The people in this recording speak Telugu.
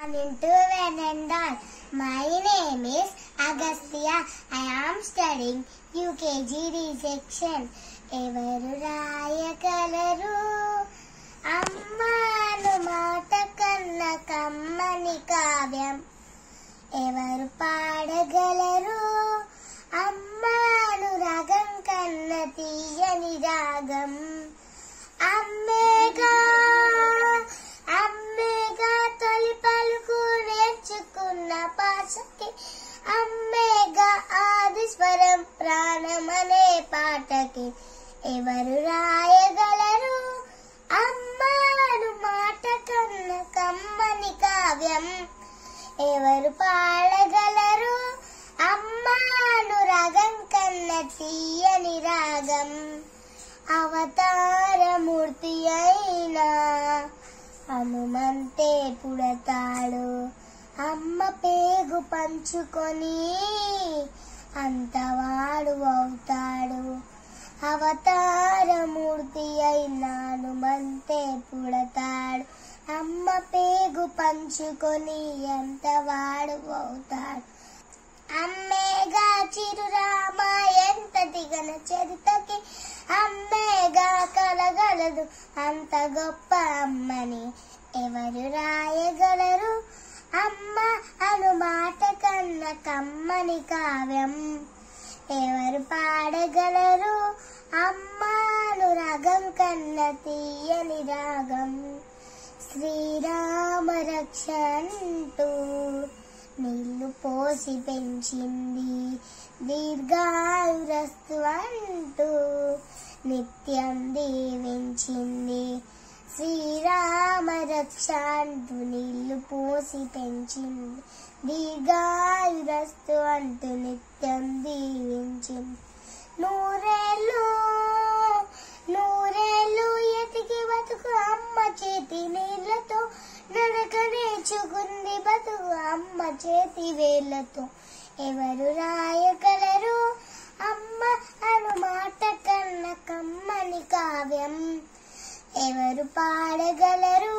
Into Venendal. My name is Agastya. I am studying UKG section. ఎవరు రాయగలరు అమ్మను మాట కన్న కమ్మని కావ్యం? ఎవరు పాడగలరు అమ్మను రాగం కన్న తీయని రాగం? అమ్మేగా తొలి పలుకు నేర్చుకున్న పాటకి, అమ్మేగా ఆది స్వరం ప్రాణమనే పాటకి. ఎవరు రాయగలరు అమ్మను మాట కన్న కమ్మని కావ్యం? ఎవరు పాడగలరు అమ్మను రాగం కన్న తీయని రాగం? అవతారమూర్తి అయినా హనుమంతే పుడతాడు, అమ్మ పేగు పంచుకొని అంతవాడు అవుతాడు. అవతారమూర్తి అయిన హనుమంతే పుడతాడు, అమ్మ పేగు పంచుకొని అంతవాడు అవుతాడు. అమ్మేగా చిరురామ ఎంత దిగన చరితకి, అమ్మేగా కలగలదు అంత గొప్ప అమ్మని. ఎవరు రాయగలరు అమ్మ అను మాట కన్న కమ్మని కావ్యం? ఎవరు పాడగలరు అమ్మను రాగం కన్న తీయని రాగం? శ్రీరామ రక్ష అంటూ నీళ్లు పోసి పెంచింది, దీర్ఘాయురస్తు అంటూ నిత్యం దీవించింది. శ్రీరామ రక్ష అంటూ నీళ్లు పోసి పెంచింది, దీర్ఘాయురస్తు అంటూ నిత్యం దీవించింది. నూరేళ్ళు నూరేళ్ళు ఎతికి బతుకు అమ్మ చేతి నీళ్లతో, నడక నేర్చుకుంది బతుకు అమ్మ చేతి వేళ్లతో. ఎవరు రాయగలరు అమ్మ అను మాట కన్న కమ్మని కావ్యం? ఎవరు పాడగలరు